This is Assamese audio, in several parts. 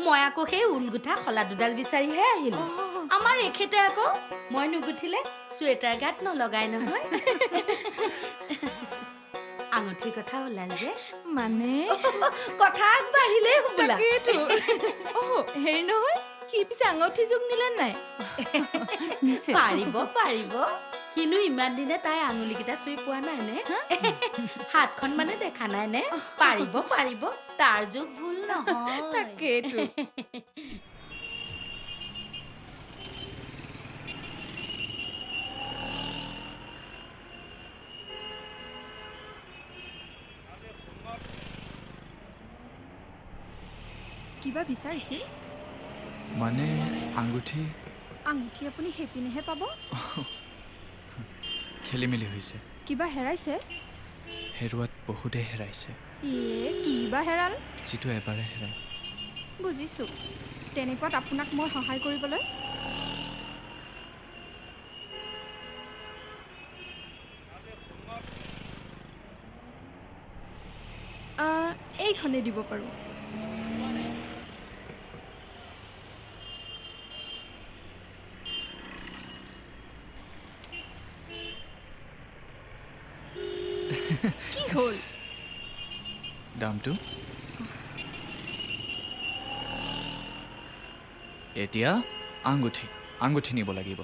মই আকৌ সেই ঊলগুঠা খলা দুডাল বিচাৰিহে আহিলো আমাৰ এখেতে আকৌ মই নুগুঠিলে চুৱেটাৰ গাত নলগাই নহয় আঙুঠিৰ কথা ওলাল যে মানে কথা আগবাঢ়িলেই বোলা তাকেইতো হেৰি নহয় কি পিছে আঙুঠি যোগ নিলে নাই পাৰিব পাৰিব কিনো ইমান দিনে তাই আঙুলিকেইটা চুই পোৱা নাই নে হাতখন মানে দেখা নাই নে পাৰিব পাৰিব তাৰ যোগ ভুল নহয় তাকেইতো কিবা বিচাৰিছিল মানে আঙুঠি আঙুঠি আপুনি হেপিনেহে পাব খেলি মেলি হৈছে কিবা হেৰাইছে হেৰুৱাত বহুতে হেৰাইছে কিবা হেৰাল যিটো এবাৰে হেৰায় বুজিছোঁ তেনেকুৱাত আপোনাক মই সহায় কৰিবলৈ এইখনেই দিব পাৰোঁ কি হ'ল দামটো এতিয়া আঙুঠি আঙুঠি নিব লাগিব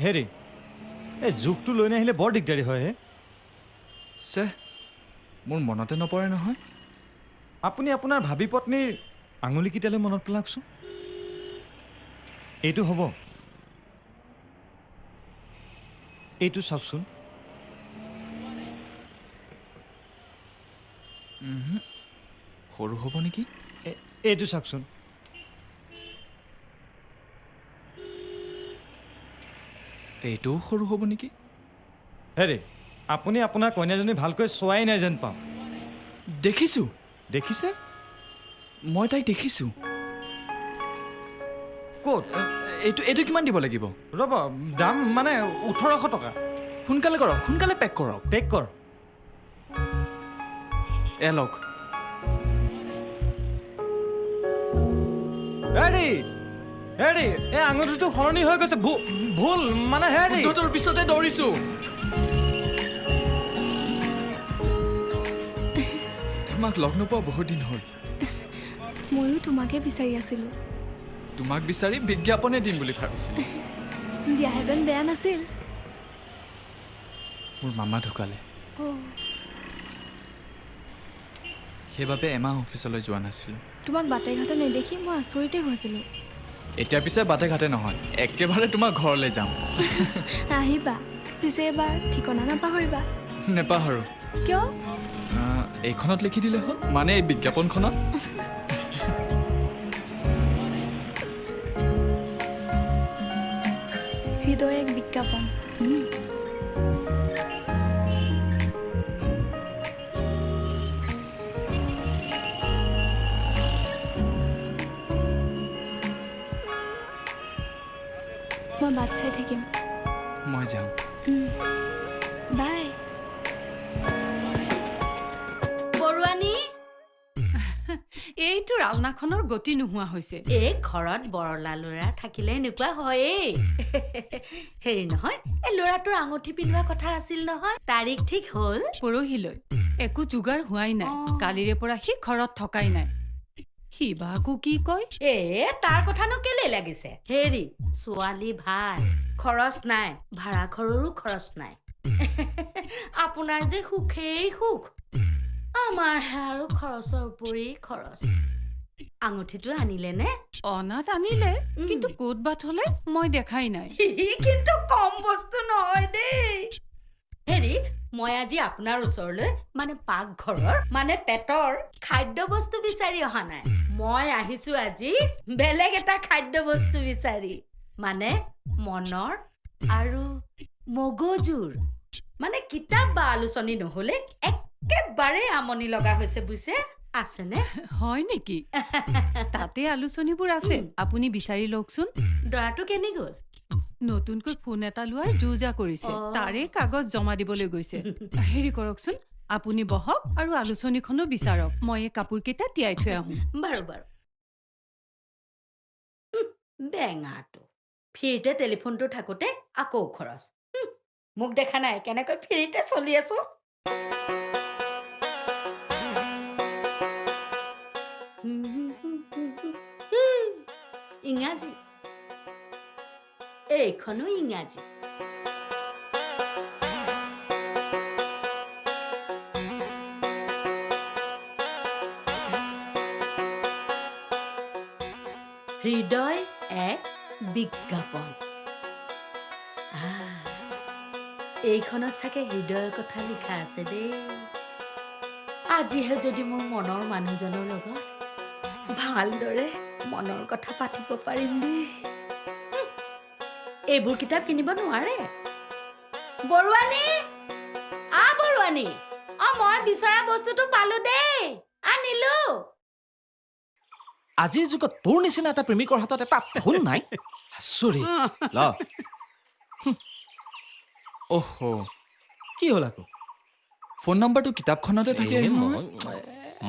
হেৰি এই জোখটো লৈ নাহিলে বৰ দিগদাৰী হয় হে চেহ মোৰ মনতে নপৰে নহয় আপুনি আপোনাৰ ভাবী পত্নীৰ আঙুলিকেইটালৈ মনত পেলাওকচোন এইটো হ'ব এইটো চাওকচোন সৰু হ'ব নেকি এইটো চাওকচোন এইটোও সৰু হ'ব নেকি হেৰি আপুনি আপোনাৰ কইনাজনী ভালকৈ চোৱাই নাই যেন পাওঁ দেখিছোঁ দেখিছে মই তাইক দেখিছোঁ ক'ত এইটো এইটো কিমান দিব লাগিব ৰ'ব দাম মানে 1800 টকা সোনকালে কৰক সোনকালে পেক কৰক পেক কৰ লওক হেৰি হেৰি এই আঙুঠিটো সলনি হৈ গৈছে ভুল মানে হেৰি তোৰ পিছতে দৌৰিছোঁ তোমাক লগ নোপোৱা বহুত দিন হ'ল ময়ো তোমাকে বিচাৰি আছিলোঁ তোমাক বিচাৰি বিজ্ঞাপনে দিম বুলি ভাবিছিলোঁ দিয়াহেঁতেন বেয়া নাছিল মোৰ মামা ঢুকালে সেইবাবে এমাহ অফিচলৈ যোৱা নাছিলোঁ তোমাক বাটে ঘাটে নেদেখি মই আচৰিতেই হৈছিলোঁ এতিয়া পিছে বাটে ঘাটে নহয় একেবাৰে তোমাৰ ঘৰলৈ যাম আহিবা পিছে এবাৰ ঠিকনা নাপাহৰিবা নেপাহৰোঁ কিয় এইখনত লিখি দিলে হ'ল মানে এই বিজ্ঞাপনখনত হৃদয় এক বিজ্ঞাপন মই বাট চাই থাকিম মই যাম বাই বৰুৱানী এইটো ৰালনাখনৰ গতি নোহোৱা হৈছে এই ঘৰত বৰলা ল'ৰা থাকিলে এনেকুৱা হয়েই হেৰি নহয় এই ল'ৰাটোৰ আঙুঠি পিন্ধোৱা কথা আছিল নহয় তাৰিখ ঠিক হ'ল পৰহিলৈ একো যোগাৰ হোৱাই নাই কালিৰে পৰা সি ঘৰত থকাই নাই সি বা আকৌ কি কয় তাৰ কথানো কেলে লাগিছে হেৰি ছোৱালী ভাল খৰচ নাই ভাড়া ঘৰৰো খৰচ নাই আপোনাৰ যে সুখেই সুখ আমাৰ আৰু খৰচৰ উপৰি খৰচ আঙুঠিটো আনিলে নে অনাত আনিলে কিন্তু ক'ত বাট হলে মই দেখাই নাই কিন্তু কম বস্তু নহয় দেই হেৰি মই আজি আপোনাৰ ওচৰলৈ মানে পাকঘৰৰ মানে পেটৰ খাদ্য বস্তু বিচাৰি অহা নাই মই আহিছো আজি বেলেগ এটা খাদ্য বস্তু বিচাৰি মানে মনৰ আৰু মগজুৰ মানে কিতাপ বা আলোচনী নহলে একেবাৰে আমনি লগা হৈছে বুজিছে আছেনে হয় নেকি তাতে আলোচনীবোৰ আছে আপুনি বিচাৰি লওকচোন দৰাটো কেনি গ'ল নতুনকৈ ফোন এটা লোৱাৰ যুজা কৰিছে তাৰে কাগজ জমা দিবলৈ গৈছে হেৰি কৰকচোন আপুনি বহক আৰু আলোচনীখনো বিচাৰক মই এই কাপোৰকেইটা তিয়াই থৈ আহোঁ বাৰু বাৰু বেঙাটো ফ্ৰীতে টেলিফোনটো থাকোঁতে আকৌ খৰচ মোক দেখা নাই কেনেকৈ ফ্ৰীতে চলি আছো ইংৰাজী এইখনো ইংৰাজী হৃদয় এক বিজ্ঞাপন এইখনত চাগে হৃদয়ৰ কথা লিখা আছে দেই আজিহে যদি মোৰ মনৰ মানুহজনৰ লগত ভালদৰে মনৰ কথা পাতিব পাৰিম দেই এইবোৰ কিতাপ কিনিব নোৱাৰে বৰুৱানী বৰুৱানী মই বিচৰা বস্তুটো পালো দেই আনিলো আজিৰ যুগত তোৰ নিচিনা এটা প্ৰেমিকৰ হাতত এটা ফোন নাই আচৰিত ল অহ' কি হ'ল আকৌ ফোন নম্বৰটো কিতাপখনতে থাকে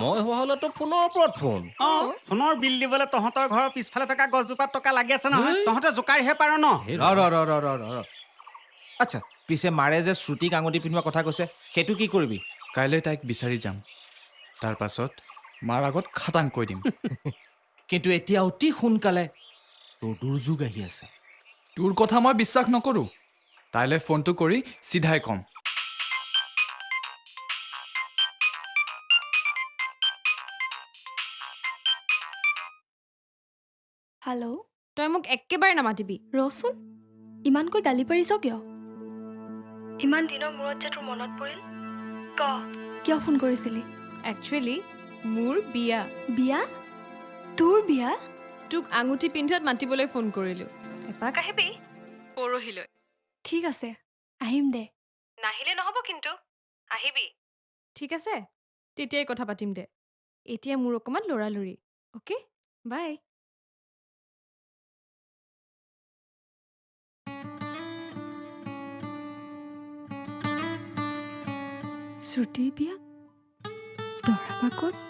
মই হোৱা হ'লেতো ফোনৰ ওপৰত ফোন ফোনৰ বিল দিবলৈ তহঁতৰ ঘৰৰ পিছফালে থকা গছজোপাত টকা লাগি আছে নহয় তহঁতে জোকাৰিহে পাৰ ন আচ্ছা পিছে মাৰে যে শ্ৰুতিক আঙুঠি পিন্ধোৱা কথা কৈছে সেইটো কি কৰিবি কাইলৈ তাইক বিচাৰি যাম তাৰ পাছত মাৰ আগত খাটাং কৈ দিম কিন্তু এতিয়া অতি সোনকালে তোৰ দুৰ্যোগ আহি আছে তোৰ কথা মই বিশ্বাস নকৰোঁ তাইলৈ ফোনটো কৰি চিধাই ক'ম হেল্ল' তই মোক একেবাৰে নামাতিবি ৰচোন ইমানকৈ গালি পাৰিছ কিয় ইমান দিনৰ মূৰত যে তোৰ মনত পৰিল ক কিয় ফোন কৰিছিলি একচুৱেলি মোৰ বিয়া বিয়া তোৰ বিয়া তোক আঙুঠি পিন্ধোৱাত মাতিবলৈ ফোন কৰিলোঁ এপাক আহিবি পৰহিলৈ ঠিক আছে আহিম দে নাহিলে নহ'ব কিন্তু আহিবি ঠিক আছে তেতিয়াই কথা পাতিম দে এতিয়া মোৰ অকণমান লৰালৰি অ'কে বাই শ্ৰুতিৰ বিয়া দৰা বাকত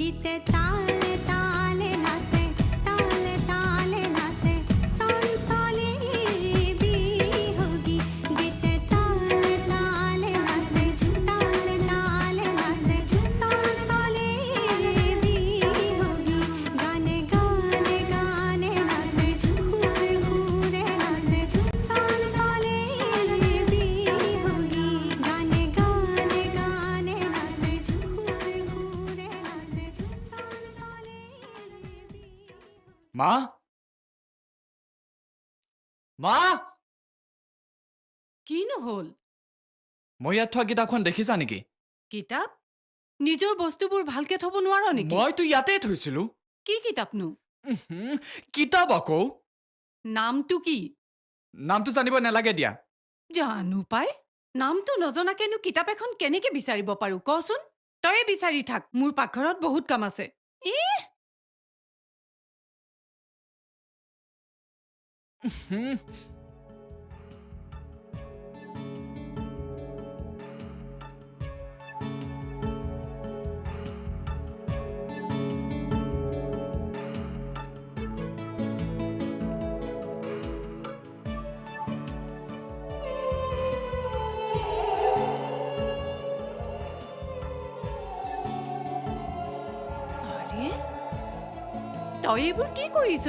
গীতে তালে তালে নাচে তালে তালে নাচে চঞ্চলে বিহগী গীতে তালে তালে নাচে তালে তালে নাচে চঞ্চলে বিহগী গানে গানে গানে নাচে সুৰে সুৰে নাচে চঞ্চলে বিহগী গানে গানে গানে নাচে সুৰে সুৰে নাচে চঞ্চলে মা মা কিনো হ'ল মই ইয়াত থোৱা কিতাপখন দেখিছা নেকি কিতাপ নিজৰ বস্তুবোৰ ভালকে থব নোৱাৰ নেকি মইতো ইয়াতে থৈছিলো কি কিতাপনো কিতাপ আকৌ নামটো কি নামটো জানিব নালাগে দিয়া জানো পাই নামটো নজনাকেনো কিতাপ এখন কেনেকে বিচাৰিব পাৰো কচোন তয়ে বিচাৰি থাক মোৰ পাকঘৰত বহুত কাম আছে আৰে তই এইবোৰ কি কৰিছ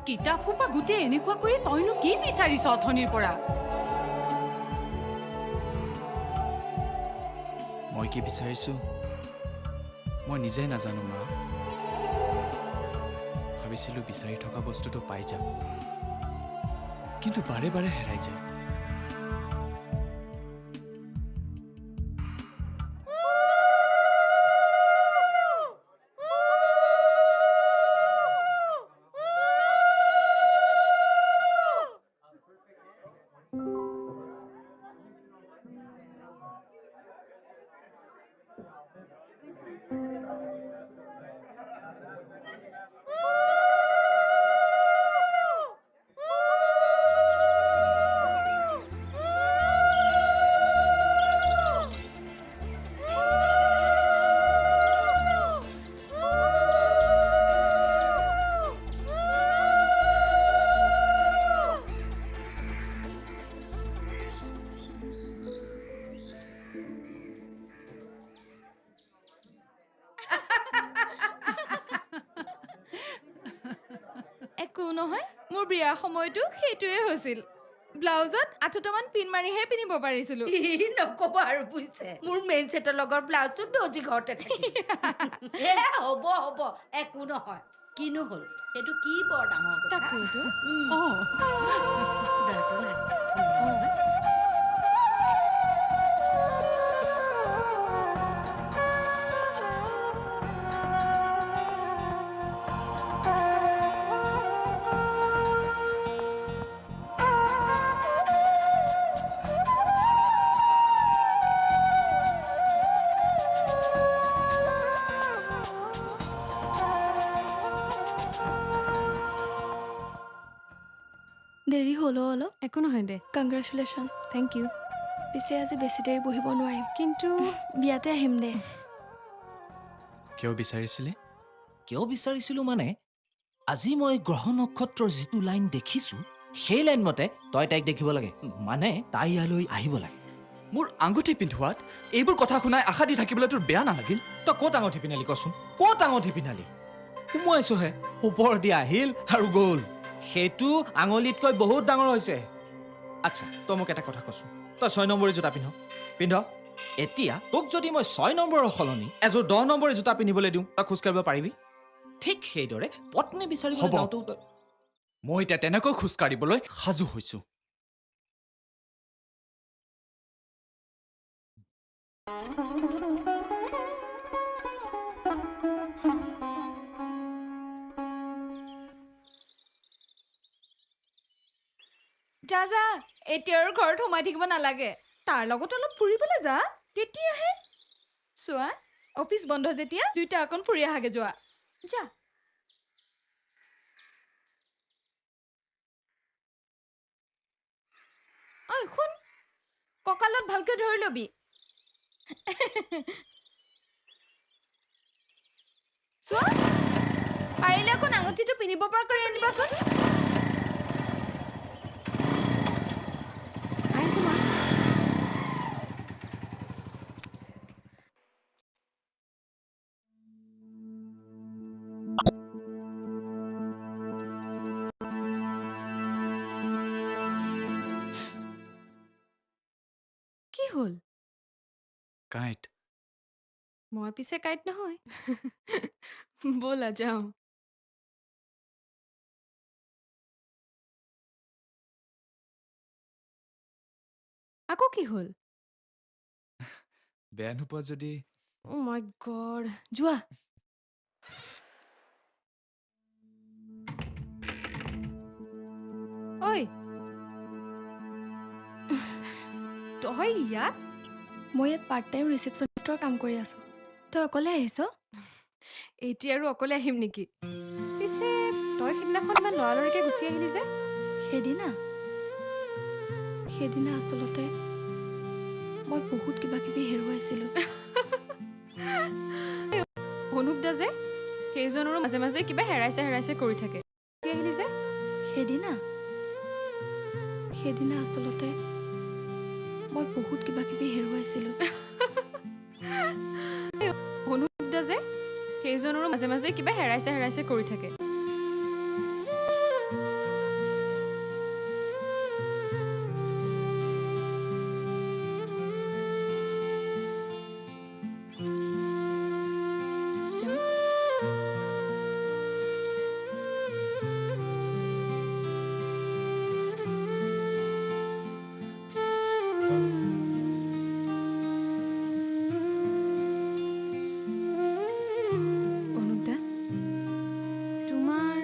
কিতাপ সোপা গোটেই এনেকুৱা কৰি তইনো কি বিচাৰিছ অথনিৰ পৰা মই কি বিচাৰিছো মই নিজে নাজানো মা ভাবিছিলো বিচাৰি থকা বস্তুটো পাই যাম কিন্তু বাৰে বাৰে হেৰাই যায় একো নহয় মোৰ বিয়াৰ সময়তো সেইটোৱে হৈছিল ব্লাউজত 8টামান পিন মাৰিহে পিন্ধিব পাৰিছিলো ই নক'ব আৰু বুজিছে মোৰ মেইন ছেটৰ লগৰ ব্লাউজটো দৰ্জি ঘৰতে থাকে হ'ব হ'ব একো নহয় কিনো হ'ল সেইটো কি বৰ ডাঙৰ কথা তাকেইতো ব্ৰাটো নাচে ধুনীয়া নহয়। দেৰি হ'লো অলপ একো নহয় দে কংগ্ৰেচুলেশ্যন থেংক ইউ পিছে আজি বেছি দেৰি বহিব নোৱাৰিম কিন্তু বিয়াতে আহিম দে কিয় বিচাৰিছিলে কিয় বিচাৰিছিলো মানে আজি মই গ্ৰহ নক্ষত্ৰৰ যিটো লাইন দেখিছো সেই লাইন মতে তই তাইক দেখিব লাগে মানে তাই ইয়ালৈ আহিব লাগে মোৰ আঙুঠি পিন্ধোৱাত এইবোৰ কথা শুনাই আশা দি থাকিবলৈ তোৰ বেয়া নালাগিল তই ক'ত আঙুঠি পিন্ধালি কচোন ক'ত আঙুঠি পিন্ধালি সোমোৱাইছোহে ওপৰ দি আহিল আৰু গ'ল সেইটো আঙুলিতকৈ বহুত ডাঙৰ হৈছে আচ্ছা তই মোক এটা কথা কচোন তই 6 নম্বৰী জোতা পিন্ধ এতিয়া তোক যদি মই 6 নম্বৰৰ সলনি এযোৰ 10 নম্বৰী জোতা পিন্ধিবলৈ দিওঁ তই খোজকাঢ়িব পাৰিবি ঠিক সেইদৰে পত্নী বিচাৰিবলৈ হ'ব। যাওঁতেও তই মই এতিয়া তেনেকৈ খোজকাঢ়িবলৈ সাজু হৈছো যা যা এতিয়া আৰু ঘৰত সোমাই থাকিব নালাগে তাৰ লগত অলপ ফুৰিবলৈ যা তেতিয়াহে চোৱা অফিচ বন্ধ যেতিয়া দুইটা অকণ ফুৰি আহাগে যোৱা যা ঐ শুন কঁকালত ভালকৈ ধৰি ল'বি চোৱা পাৰিলে আকৌ আঙুঠিটো পিন্ধিব পৰা কৰি আনিবাচোন আহিছো মা কি হ'ল কাইট মই পিছে কাইট নহয় ব'লা যাওঁ আকৌ কি হ'ল বেয়া নোপোৱা যদি অ' মাই গড যোৱা ঐ তই ইয়াত মই ইয়াত পাৰ্ট টাইম ৰিচেপশ্যনিষ্টৰ কাম কৰি আছোঁ তই অকলে আহিছ এতিয়া আৰু অকলে আহিম নেকি পিছে তই সিদিনাখন ইমান লৰালৰিকে গুচি আহিলি যে সেইদিনা আচলতে মই বহুত কিবা কিবি হেৰুৱাইছিলোঁ অনুপ দা যে সেইজনৰো মাজে মাজে কিবা হেৰাইছে কৰি থাকে কি আহিলি যে সেইদিনা আচলতে মই বহুত কিবা কিবি হেৰুৱাইছিলোঁ অনুপ দা যে সেইজনৰো মাজে মাজে কিবা হেৰাইছে কৰি থাকে অনুপ দা তোমাৰ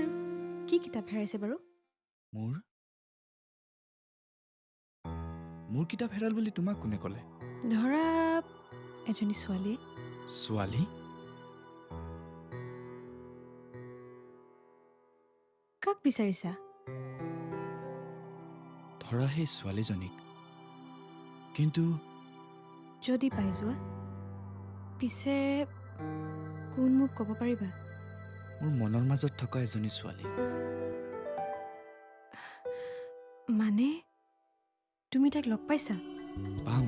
কি কিতাপ হেৰাইছে বাৰু মোৰ কিতাপ হেৰাল বুলি তোমাক কোনে ক'লে ধৰা এজনী ছোৱালীয়ে ছোৱালী কাক বিচাৰিছা ধৰা সেই ছোৱালীজনীক কিন্তু যদি পাই যোৱা পিছে কোন মোক ক'ব পাৰিবা মোৰ মনৰ মাজত থকা এজনী ছোৱালী মানে তুমি তাইক লগ পাইছা পাম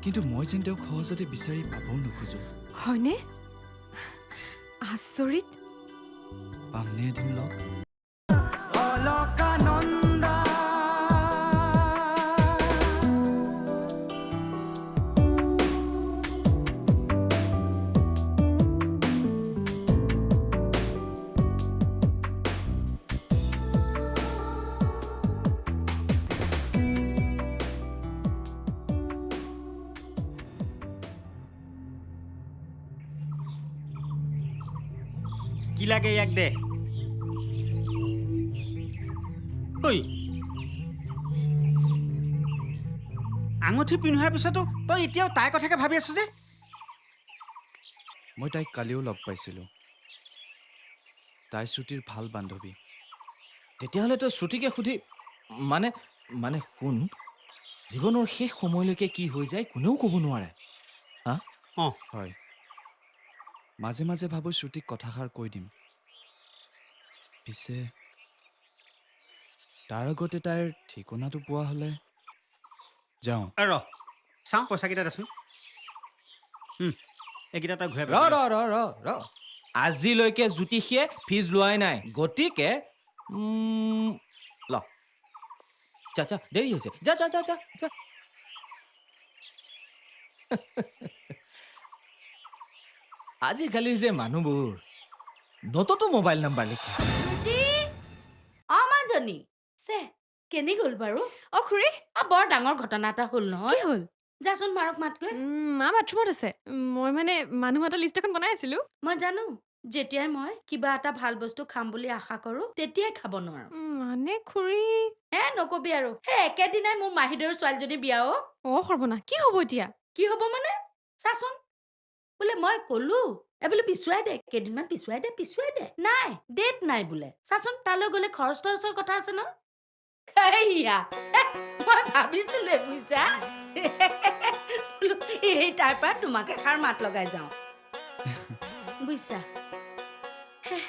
কিন্তু মই যেন তেওঁক সহজতে বিচাৰি পাবও নোখোজো হয়নে আচৰিত পামনে এদিন লগ কি লাগে ইয়াক দে ঐ আঙুঠি পিন্ধোৱাৰ পিছতো তই এতিয়াও তাইৰ কথাকে ভাবি আছ যে মই তাইক কালিও লগ পাইছিলোঁ তাই শ্ৰুতিৰ ভাল বান্ধৱী তেতিয়াহ'লে তই শ্ৰুতিকে সুধি মানে মানে শুন জীৱনৰ শেষ সময়লৈকে কি হৈ যায় কোনেও ক'ব নোৱাৰে অঁ হয় মাজে মাজে ভাবোঁ শ্ৰুতিক কথাষাৰ কৈ দিম পিছে তাৰ আগতে তাইৰ ঠিকনাটো পোৱা হ'লে যাওঁ ৰ চাওঁ পইচাকেইটা দেচোন এইকেইটা তই ঘূৰাই ৰ আজিলৈকে জ্যোতিষীয়ে ফিজ লোৱাই নাই গতিকে ল যা যা দেৰি হৈছে যা যা যা যা যা আজিকালিৰ যে মানুহবোৰ নততো মোবাইল নাম্বাৰ লিখে অ মাজনী চে কেনি গ'ল বাৰু অ খুৰী বৰ ডাঙৰ ঘটনা এটা হ'ল কি নহয় হ'ল যাচোন মাৰক মাতকৈ মা বাথৰুমত আছে মই মানে মানুহ এটা লিষ্ট এখন বনাই আছিলো মই জানো যেতিয়াই মই কিবা এটা ভাল বস্তু খাম বুলি আশা কৰো তেতিয়াই খাব নোৱাৰো মানে খুৰী নকবি আৰু সেই একেদিনাই মোৰ মাহীদেউৰ ছোৱালীজনী বিয়া সৰ্বনা কি হ'ব এতিয়া কি হ'ব মানে চাচোন বোলে মই কলো বোলে পিছুৱাই দে কেইদিনমান পিছুৱাই দে নাই ডেট নাই বোলে চাচোন তালৈ গ'লে খৰচ তৰচৰ কথা আছে ন মই ভাবিছিলো বুজিছা এই তাৰ পৰা তোমাক এষাৰ মাত লগাই যাওঁ বুজিছা হেহ,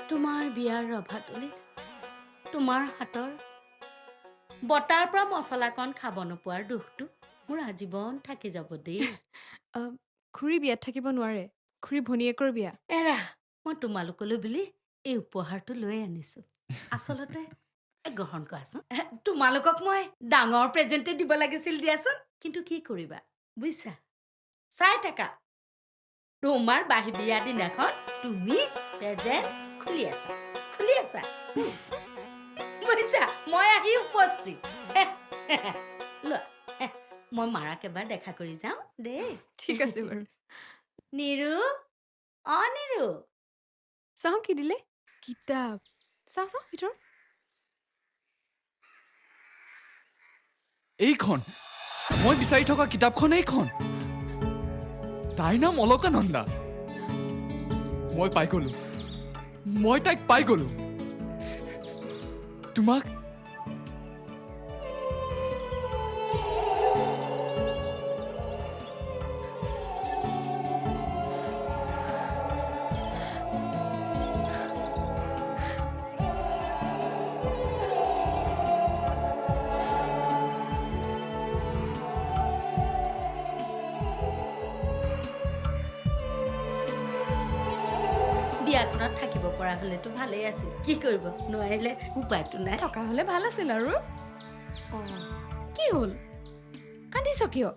তোমাৰ বিয়াৰ ৰভাতলিত তোমাৰ হাতৰ বটাৰ পৰা মছলাকণ খাব নোপোৱাৰ দুখটো মোৰ আজীৱন থাকি যাব দেই। খুৰী বিয়াত থাকিব নোৱাৰে খুৰী ভনীয়েকৰ বিয়া এৰা মই তোমালোকলৈ বুলি এই উপহাৰটো লৈ আনিছো আচলতে গ্ৰহণ কৰাচোন তোমালোকক মই ডাঙৰ প্ৰেজেণ্টে দিব লাগিছিল দিয়াচোন কিন্তু কি কৰিবা বুজিছা চাই থাকা তোমাৰ বাহি বিয়া দিনাখন তুমি প্ৰেজেণ্ট খুলি আছা বুজিছা মই আহি উপস্থিত লোৱা মই মাৰাক এবাৰ দেখা কৰি যাওঁ দেই ঠিক আছে বাৰু নিৰু নিৰু চাওঁ কি দিলে কিতাপ চাওঁ ভিতৰত এইখন মই বিচাৰি থকা কিতাপখন এইখন তাইৰ নাম অলকানন্দা মই পাই গলো মই তাইক পাই গলো তোমাক বিয়াখনত থাকিব পৰা হলেতো ভালেই আছিল কি কৰিব নোৱাৰিলে উপায়তো নাই থকা হ'লে ভাল আছিল আৰু কি হ'ল কান্দিছ কিয়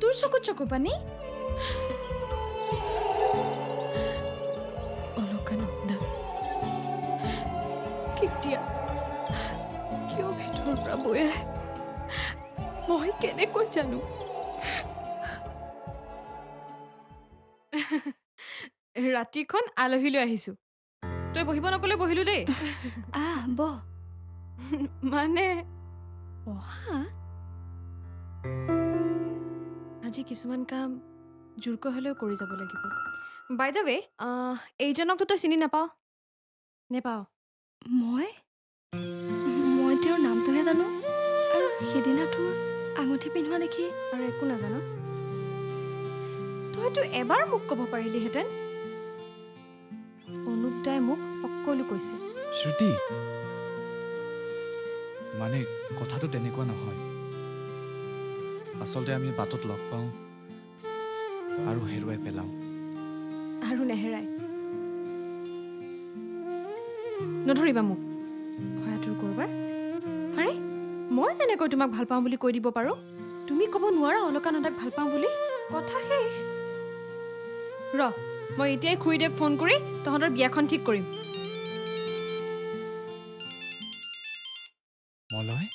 তোৰ চকুত চকু পানী অলকানন্দা কেতিয়া কিয় ভিতৰৰ পৰা বৈ আহে মই কেনেকৈ জানো ৰাতিখন আলহীলৈ আহিছো তই বহিব নকলে বহিলো দেই বহ মানে পঢ়া আজি কিছুমান কাম জোৰকৈ হ'লেও কৰি যাব লাগিব বাই দ্য ৱে এইজনকতো তই চিনি নাপাৱ মই তেওঁৰ নামটোহে জানো আৰু সেইদিনা তোৰ আঙুঠি পিন্ধোৱা দেখি আৰু একো নাজানো তইতো এবাৰ মোক ক'ব পাৰিলিহেঁতেন অনুপ দাই মোক সকলো কৈছে শ্ৰুতি মানে কথাটো তেনেকুৱা নহয় আচলতে আমি বাটত লগ পাওঁ আৰু হেৰুৱাই পেলাওঁ আৰু নেহেৰাই নধৰিবা মোক ভয়াতুৰ কৰবাৰ আৰে মই যেনেকৈ তোমাক ভাল পাওঁ বুলি কৈ দিব পাৰোঁ তুমি ক'ব নোৱাৰা অলকানন্দাক ভাল পাওঁ বুলি কথা শেষ ৰ মই এতিয়াই খুৰীদেউক ফোন কৰি তহঁতৰ বিয়াখন ঠিক কৰিম মলয়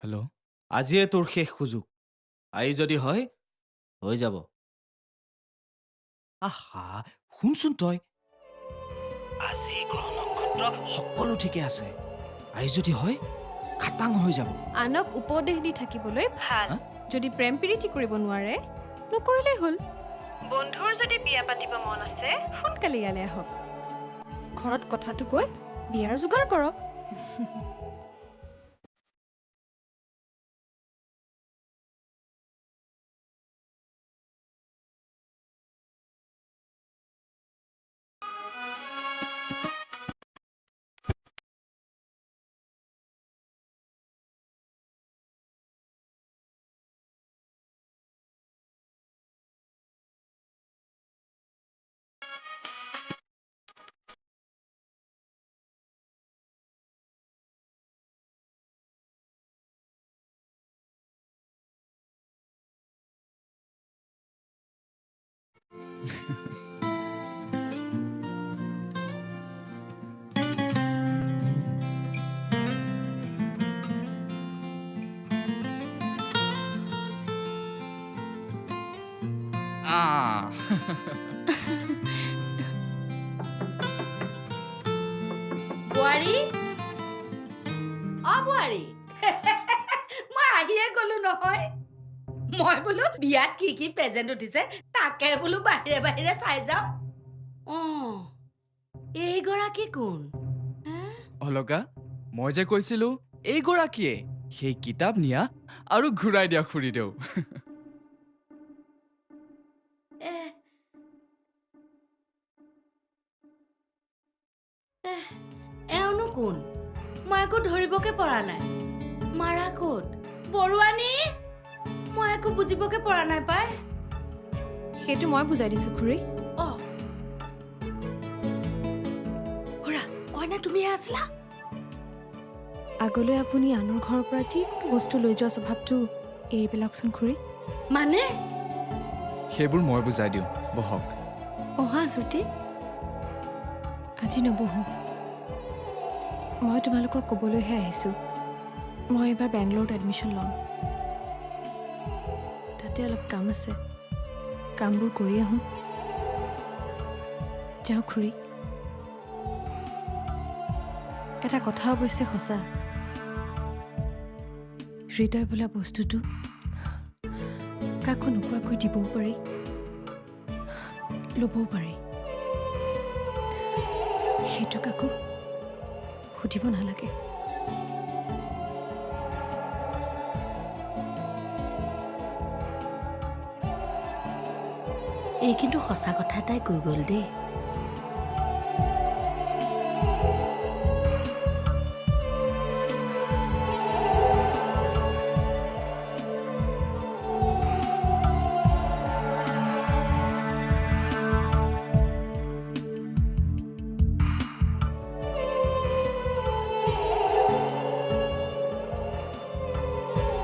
হেল্ল' আজিয়ে তোৰ শেষ সুযোগ আহি যদি হয় হৈ যাব আহা শুনচোন তই আজি গ্ৰহ নক্ষত্ৰ সকলো ঠিকে আছে আহি যদি হয় খাটাং হৈ যাব আনক উপদেশ দি থাকিবলৈ ভাল যদি প্ৰেম প্ৰীতি কৰিব নোৱাৰে নকৰিলেই হ'ল বন্ধুৰ যদি বিয়া পাতিব মন আছে সোনকালে ইয়ালৈ আহক ঘৰত কথাটো কৈ বিয়াৰ যোগাৰ কৰক বোৱাৰী বোৱাৰী মই আহিয়ে গলো নহয় মই বোলো বিয়াত কি কি প্ৰেজেণ্ট উঠিছে তাকে বোলো বাহিৰে বাহিৰে চাই যাওঁ এইগৰাকী কোন অলকা মই যে কৈছিলো এইগৰাকীয়ে সেই কিতাপ নিয়া আৰু ঘূৰাই দিয়া খুৰীদেউ এহ, এহ, এওঁনো কোন মই একো ধৰিবকে পৰা নাই মাৰা ক'ত বৰুৱানী মই একো বুজিবকে পৰা নাই পাই সেইটো মই বুজাই দিছোঁ খুৰী অ খুৰা কইনা তুমিহে আছিলা আগলৈ আপুনি আনৰ ঘৰৰ পৰা যিকোনো বস্তু লৈ যোৱা স্বভাৱটো এৰি পেলাওকচোন খুৰী মানে সেইবোৰ মই বুজাই দিওঁ বহক পঢ়া ছুটি আজি নবহোঁ মই তোমালোকক ক'বলৈহে আহিছোঁ মই এইবাৰ বেংগলোৰত এডমিশ্যন ল'ম তাতে অলপ কাম আছে কামবোৰ কৰি আহোঁ যাওঁ খুৰী এটা কথা অৱশ্যে সঁচা হৃদয় বোলা বস্তুটো কাকো নোকোৱাকৈ দিবও পাৰি ল'বও পাৰি সেইটো কাকো সুধিব নালাগে এই কিন্তু সঁচা কথা এটাই কৈ গ'ল দেই